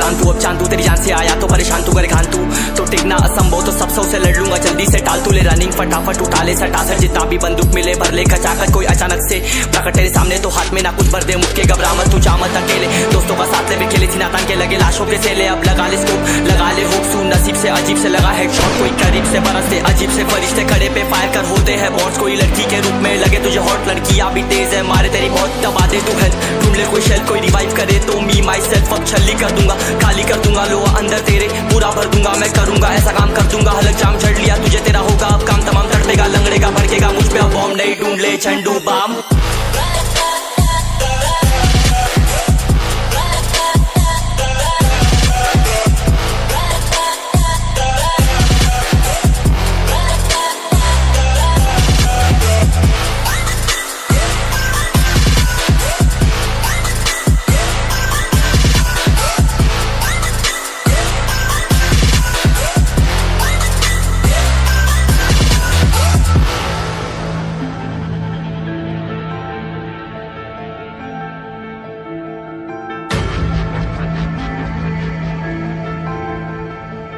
हैरान तू अब चांद तू तेरी जान से आया तो परेशान तू करे घान तू तो टिकना असंभव तो सब से लड़ लूंगा जल्दी से टाल तू ले रनिंग फटाफट उठा ले सटासट जितना भी बंदूक मिले भर ले खचाखट कोई अचानक से प्रकट तेरे सामने तो हाथ में ना कुछ भर दे मुक्के घबरा मत तू जा मत अकेले दोस्तों का साथ ले भी खेले थी नातान के लगे लाशों के सेले अब लगा ले स्कोप लगा ले होप सू नसीब से अजीब से लगा हेडशॉट कोई करीब से बरसते अजीब से फरिश्ते खड़े पे फायर कर होते हैं बॉट्स कोई लड़की के रूप में लगे तुझे हॉट लड़कियां भी तेज है मारे तेरी बहुत दबा दे तू हेल्थ ढूंढ ले कोई शेल कोई रिवाइव करे तो मी माई सेल्फ अब छल्ली कर दूंगा खाली कर दूंगा लो अंदर तेरे पूरा भर दूंगा मैं करूंगा ऐसा काम कर दूंगा हलक जाम चढ़ लिया तुझे तेरा होगा अब काम तमाम तड़पेगा लंगड़ेगा भड़केगा मुझ पे अब बॉम्ब नहीं ढूंढ ले Zandu balm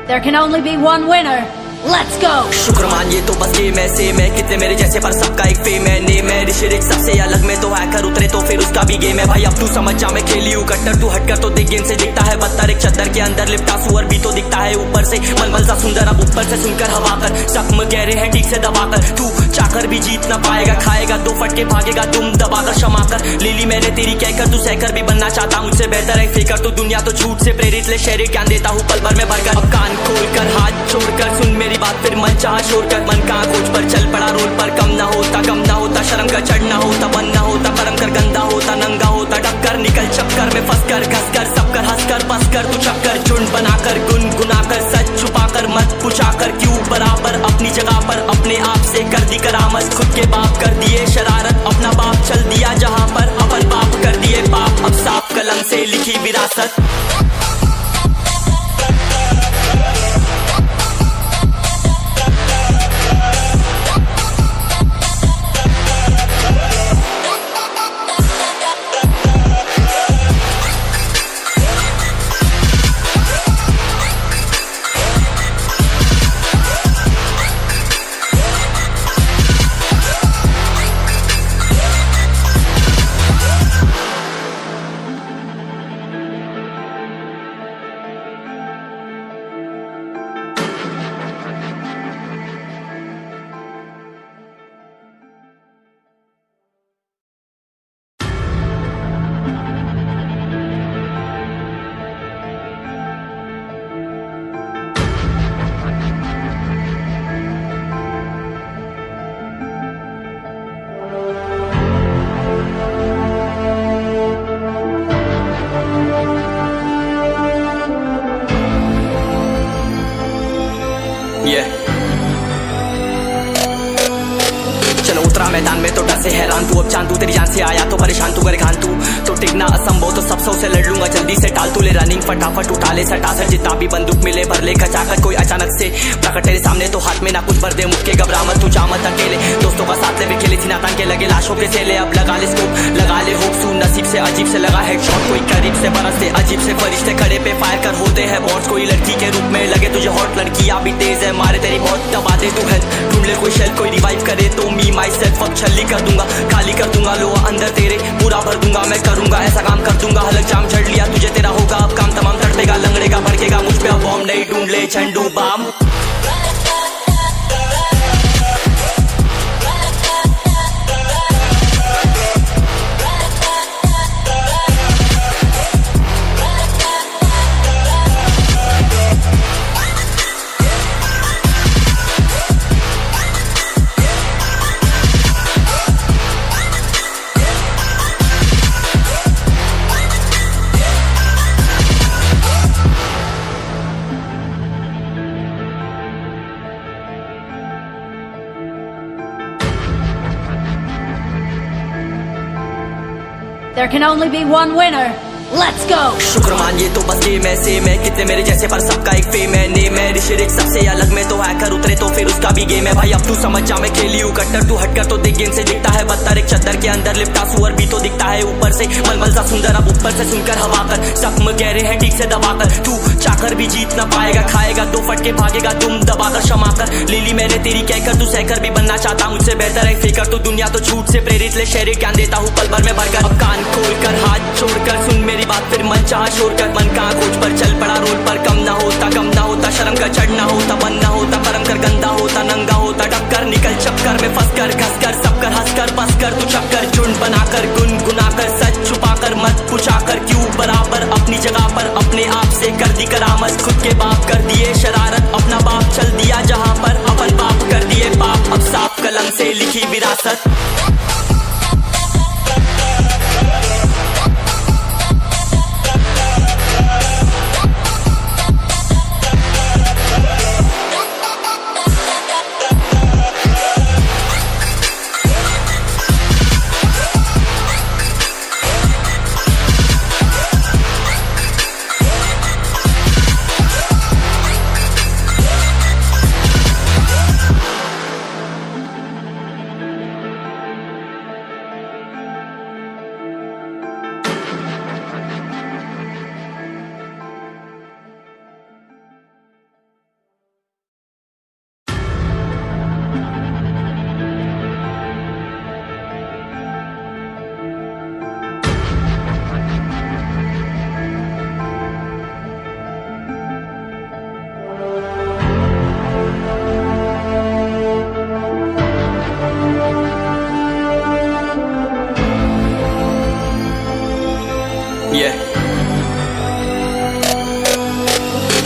There can only be one winner. Let's go! शुक्रमान ये तो बस गेम है सेम है कितने मेरे जैसे पर सबका एक फेम है नेम है ऋषिरिक सबसे अलग में तो हैकर उतरे तो फिर उसका भी गेम है भाई अब तू समझ जा मैं खेली हूँ कट्टर तू हटकर तो देख गेम से दिखता है बत्तर एक चद्दर के अंदर लिपटा सुअर भी तो दिखता है ऊपर से मलमल सा सुंदर अब ऊपर से सुनकर हवा कर जख्म गहरे हैं ठीक से दबाकर तू चाकर भी जीत ना पाएगा खाएगा दो फटके भागेगा तुम दबाकर क्षमा कर ले ली मैंने तेरी कहकर तू सहकर भी बनना चाहता मुझसे बेहतर है फेकर तू दुनिया तो झूठ से प्रेरित ले शहरी ज्ञान देता हूँ पल भर में भरकर अब कान खोल कर हाथ छोड़कर सुन मेरी बात फिर मन चाह शोर कर मन का खोज पर चल पड़ा रोल पर कम ना होता शर्म का चढ़ना होता बनना होता कर्म कर गंदा होता नंगा होता टक्कर निकल चक्कर में फंस कर घस कर सब कर हंस कर बस कर तू चक्कर झुंड बनाकर गुनगुनाकर सच छुपाकर मत पूछाकर क्यों बराबर अपनी जगह पर अपने आप से कर दी करामत खुद के बाप कर दिए शरारत अपना बाप चल दिया जहाँ पर अपन बाप कर दिए बाप अब साफ कलम से लिखी विरासत चलो उतरा मैदान में तो डर से हैरान तू अब चांद तू तेरी जान से आया तो परेशान तू करे घान तू तो टिकना असंभव तो सब से लड़ लूंगा जल्दी से टाल तू ले रनिंग फटाफट उठा ले सटासट जितना भी बंदूक मिले भर ले खचाखट कोई अचानक से प्रकट तेरे सामने तो हाथ में ना कुछ भर दे मुक्के घबरा मत तू जा मत अकेले दोस्तों का साथ ले भी खेले थी नातान के लगे लाशों के सेले अब लगा ले स्कोप लगा ले होप सू नसीब से अजीब से लगा हेडशॉट कोई करीब से बरसते अजीब से फरिश्ते खड़े पे फायर कर होते हैं बॉट्स कोई लड़की के रूप में लगे तुझे हॉट लड़कियां भी तेज है मारे तेरी बहुत दबा दे तू हेल्थ ढूंढ ले कोई शेल कोई रिवाइव करे तो मी माई सेल्फ अब छल्ली कर दूंगा खाली कर दूंगा लो अंदर तेरे पूरा भर दूंगा मैं करूंगा ऐसा काम कर दूंगा हलक जाम चढ़ लिया तुझे तेरा होगा अब काम तमाम तड़पेगा लंगड़ेगा भड़केगा मुझ पे अब बॉम्ब नहीं ढूंढ ले Zandu balm There can only be one winner. Let's go! शुक्रमान ये तो बस गेम है, सेम है कितने मेरे जैसे पर सबका एक फेम है। नेम है ऋषिरिक सबसे अलग में तो हैकर उतरे तो फिर उसका भी गेम है। भाई अब तू समझ जा मैं खेली हूँ कट्टर, तू हटकर तो देख गेम से दिखता है बदतर। एक चद्दर के अंदर लिपटा सुअर भी तो दिखता है ऊपर से मलमल सा सुंदर। अब ऊपर से सुनकर हवा कर जख्म गहरे हैं ठीक से दबाकर, तू चाकर भी जीत ना पाएगा। खाएगा दो फटके भागेगा दुम दबाकर क्षमा कर। लीली मैंने तेरी कहकर तू सहकर भी बनना चाहता मुझसे बेहतर है फिकर। तो दुनिया तो झूठ से प्रेरित ले शहरी ज्ञान देता हूँ पल भर में भरकर। अब कान खोल कर हाथ छोड़कर सुन मेरी बात फिर मन चाह शोर कर। मन का खोज पर चल पड़ा रोल पर, कम ना होता शर्म का चढ़ना होता बन ना होता परम कर गंदा होता नंगा होता टक्कर निकल चक्कर में फंस कर घस कर सब कर हंस कर बस कर। तू चक्कर झुंड बनाकर गुनगुनाकर सच छुपाकर मत पूछाकर क्यों बराबर अपनी जगह पर अपने आप से कर दी करामत। खुद के बाप कर दिए शरारत, अपना बाप चल दिया जहां पर अपन बाप कर दिए पाप। अब साफ कलम से लिखी विरासत।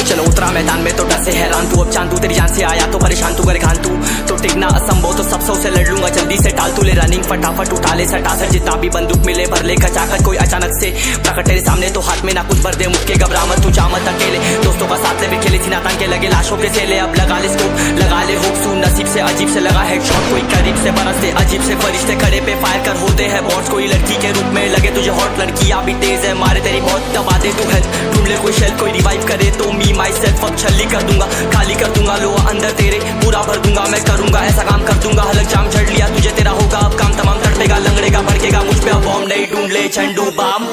चलो उतरा मैदान में तो डर से हैरान तू, अब चांद तू तेरी जान से आया तो परेशान तू करे खान तू तो टिकना असंभव तो सब सौ से लड़ लूंगा जल्दी से टाल तू ले रनिंग फटाफट उठा ले सटा सर जितना भी बंदूक मिले भर ले खचाखच। कोई अचानक से प्रकट तेरे सामने तो हाथ में ना कुछ भर दे मुक्के घबरा मत तू जा मत अकेले दोस्तों का साथ ले भी खेले थी ना तान के लगे लाशों के सेले। अब लगा ले स्कोप लगा ले होप सू नसीब से अजीब से लगा हेडशॉट कोई करीब से बरसते अजीब से फरिश्ते खड़े पे फायर कर होते हैं बॉट्स। कोई लड़की के रूप में लगे तुझे हॉट लड़कियां भी तेज है मारे तेरी बहुत दबा दे तू हेल्थ ढूंढ ले कोई शेल कोई रिवाइव करे तो मी माई सेल्फ अब छल्ली कर दूंगा खाली कर दूंगा लो अंदर तेरे पूरा भर दूंगा मैं करूंगा ऐसा काम कर दूंगा हलक जाम झड़ लिया तुझे तेरा होगा अब काम तमाम तड़पेगा लंगड़ेगा भड़केगा मुझ पे अब बॉम्ब नहीं ढूंढ ले Zandu balm.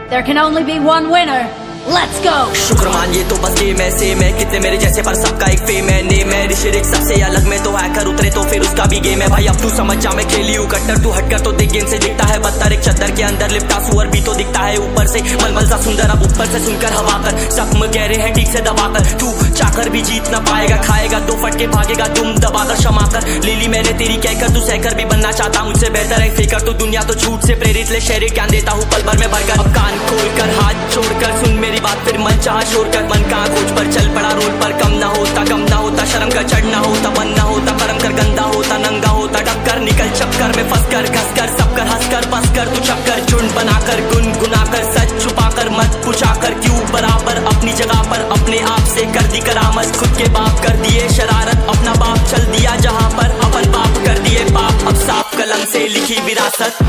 There can only be one winner. Let's go! शुक्रमान ये तो बस गेम है सेम है कितने मेरे जैसे पर सबका एक फेम है। नेम है ऋषिरिक सबसे अलग में तो हैकर उतरे तो फिर उसका भी गेम है। भाई अब तू समझ जा मैं खेली हूँ कट्टर तू हटकर तो देख गेम से दिखता है बदतर। एक चद्दर के अंदर लिपटा सुअर भी तो दिखता है ऊपर से मलमल सा सुंदर। अब ऊपर से सुनकर हवा कर जख्म गहरे हैं ठीक से दबाकर, तू चाकर भी जीत ना पाएगा। खाएगा दो फटके भागेगा दुम दबाकर क्षमा कर। लीली मैंने तेरी कहकर तू सहकर भी बनना चाहता मुझसे बेहतर है फेकर। तो दुनिया तो झूठ से प्रेरित ले शहरी ज्ञान देता हूँ पल भर में भरकर। अब कान खोल कर हाथ छोड़कर सुन मेरी बात फिर मन चाह शोर कर। मन का खोज पर चल पड़ा रोल पर, कम ना होता शर्म का चढ़ना होता बन ना होता परम कर गंदा होता नंगा होता टक्कर निकल चक्कर में फंस कर घस कर सब कर हंस कर बस कर। तू चक्कर झुंड बनाकर गुनगुनाकर सच छुपाकर मत पूछाकर क्यों बराबर अपनी जगह पर अपने आप से कर दी करामत। खुद के बाप कर दिए शरारत, अपना बाप चल दिया जहां पर अपन बाप कर दिए पाप। अब साफ कलम से लिखी विरासत।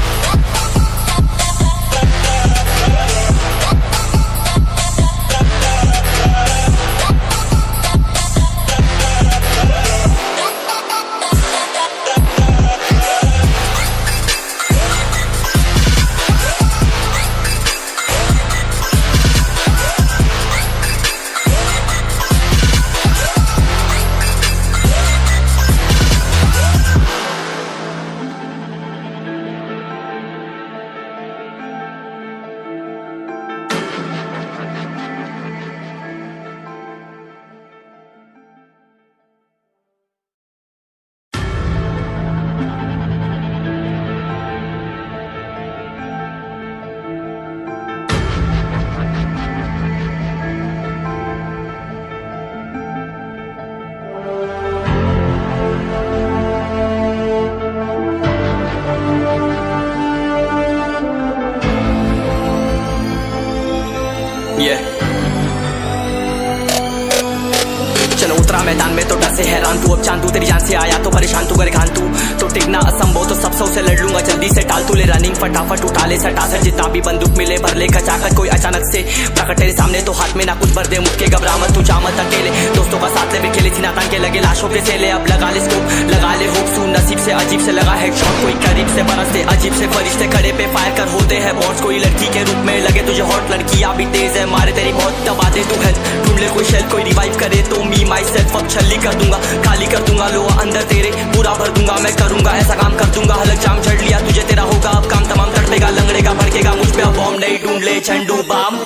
हैरान तू अब चांदू तेरी जान से आया तो परेशान तू करे घान तू तो टिकना असंभव तो सब सौ से लड़ लूंगा जल्दी से टाल तू ले रनिंग फटाफट उठा ले सटा सर जितना भी बंदूक मिले भर ले खचाकर कोई अचानक से प्रकट तेरे सामने तो हाथ में ना कुछ भर दे मुझके घबरा मत तू जा मत अकेले दोस्तों का साथ ले भी खेले थी नातान के लगे लाशों के सेले अब लगा ले स्कोप लगा ले होप सू नसीब से अजीब से लगा हेडशॉट कोई करीब से बरसते अजीब से फरिश्ते खड़े पे फायर कर होते हैं बॉन्ड्स कोई लड़की के रूप में लगे तुझे हॉट लड़कियां भी तेज है मारे तेरी बहुत दबा दे तू हेल्प ढूंढ ले कोई शेल कोई रिवाइव करे तो मी माई सेल्फ अब छल्ली कर दूंगा खाली कर दूंगा लो अंदर तेरे पूरा भर दूंगा मैं करूंगा ऐसा काम कर दूंगा हलक जाम झड़ लिया तुझे तेरा होगा अब काम तमाम तड़पेगा लंगड़ेगा भड़केगा मुझ पे अब बॉम्ब नहीं ढूंढ ले Zandu balm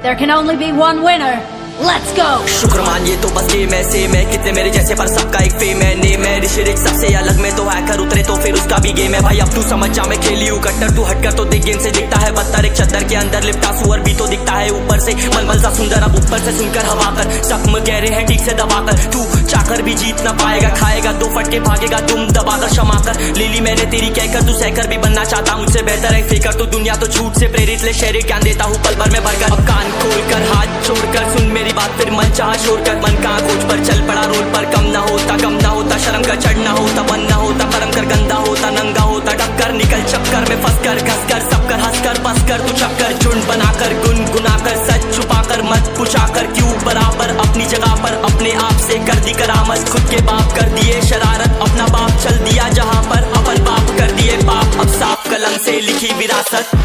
There can only be one winner. Let's go! शुक्र मानिए तो बस गेम है सेम है कितने मेरे जैसे पर सबका एक फेम है नेम है ऋषिरिक सबसे अलग में तो हैकर उतरे तो फिर उसका भी गेम है भाई अब तू समझ जा मैं खेली हूँ कट्टर तू हटकर तो देख गेम से दिखता है पत्थर एक चद्दर के अंदर लिपटा सुअर भी तो दिखता है ऊपर से मलमल सा सुंदर अब ऊपर से सुनकर हवा कर जख्म गहरे हैं ठीक से दबाकर तू चाकर भी जीत ना पाएगा खाएगा दो फटके भागेगा तुम दबाकर क्षमा कर ले ली मैंने तेरी कहकर तू सहकर भी बनना चाहता मुझसे बेहतर है फेकर तो दुनिया तो झूठ से प्रेरित ले शहरी ज्ञान देता हूँ पल भर में भरकर अब कान खोलकर हाथ छोड़कर सुन मेरी बात फिर मन चाह छोड़ कर मन कहाँ खोज पर चल पड़ा रोड पर कम ना होता शर्म का चढ़ना होता बन ना होता परम कर गंदा होता नंगा होता टक्कर निकल चक्कर में फंस कर घस कर सब कर हंस कर बस कर तू चक्कर झुंड बनाकर गुनगुनाकर सच छुपाकर मत पुछाकर क्यों बराबर अपनी जगह पर अपने आप से कर दी करामत खुद के बाप कर दिए शरारत अपना बाप चल दिया जहाँ पर अपन बाप कर दिए बाप अब साफ कलम से लिखी विरासत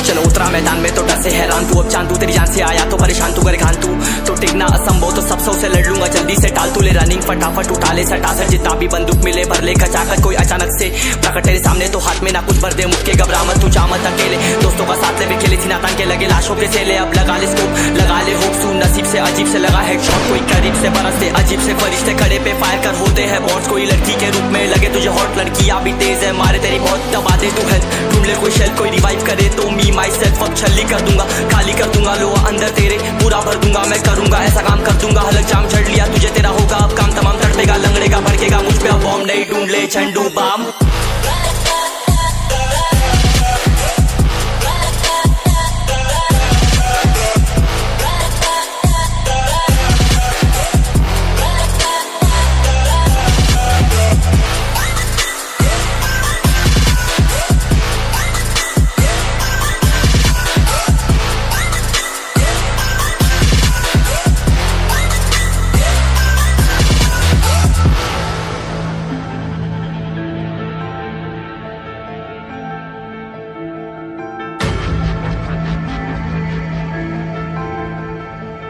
चलो उतरा मैदान में तो डर से हैरान तू अब चांदू तेरी जान से आया तो परेशान तू करे घान तू तो टिकना असंभव तो सब सौ से लड़ लूंगा जल्दी से टाल तू ले रनिंग फटाफट उठा ले सटा सर जितना भी बंदूक मिले भर ले खचाकर कोई अचानक से प्रकट तेरे सामने तो हाथ में ना कुछ भर दे मुझके घबरा मत तू जा मत अकेले दोस्तों का साथ ले भी खेले थी नातान के लगे लाशों के सेले अब लगा ले स्कोप लगा ले होप सू नसीब से अजीब से लगा हेडशॉट कोई करीब से बरसते अजीब से फरिश्ते खड़े पे फायर कर होते हैं बॉन्ड्स कोई लड़की के रूप में लगे तुझे हॉट लड़कियां भी तेज है मारे तेरी बहुत दबा दे तू हेल्प ढूंढ ले कोई शेल कोई रिवाइव करे तो मी माई सेल्फ अब छल्ली कर दूंगा खाली कर दूंगा लो अंदर तेरे पूरा भर दूंगा मैं करूंगा ऐसा काम कर दूंगा हलक जाम झड़ लिया तुझे तेरा होगा अब काम तमाम तड़पेगा लंगड़ेगा भड़केगा मुझ पे अब बॉम्ब नहीं ढूंढ ले Zandu balm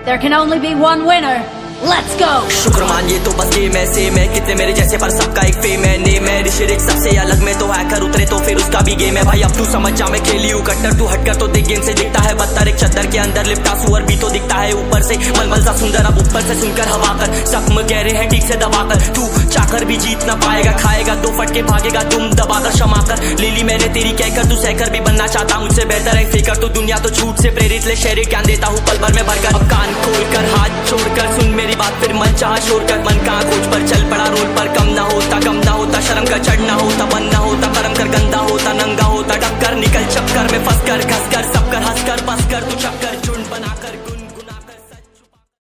There can only be one winner. let's go. शुक्र मानिए तो बस गेम ऐसे मैं कितने मेरे जैसे पर सबका एक फेम है नेम है ऋषिरिक सबसे अलग में तो हैकर उतरे तो फिर उसका भी गेम है भाई अब तू समझ जा मैं खेली हूँ कट्टर तू हटकर तो देख गेम से दिखता है बदतर एक चद्दर के अंदर लिपटा सुअर भी तो दिखता है ऊपर से मलमल सा सुंदर अब ऊपर से सुनकर हवा कर जख्म गहरे हैं ठीक से दबाकर तू चाकर भी जीत ना पाएगा खाएगा दो फटके भागेगा तुम दबाकर क्षमा कर ले ली मैंने तेरी कहकर तू सहकर भी बनना चाहता मुझसे बेहतर है फेकर तो दुनिया तो झूठ से प्रेरित ले शहरी ज्ञान देता हूँ पल भर में भरकर अब कान खोलकर हाथ छोड़कर सुन मेरी बात फिर मन चाह शोर कर मन का खोज पर चल पड़ा रोड पर कम ना होता शर्म का चढ़ना होता बनना होता कर्म कर गंदा होता नंगा होता टक्कर निकल चक्कर में फंस कर घस कर सब कर हंस कर बस कर तू चक्कर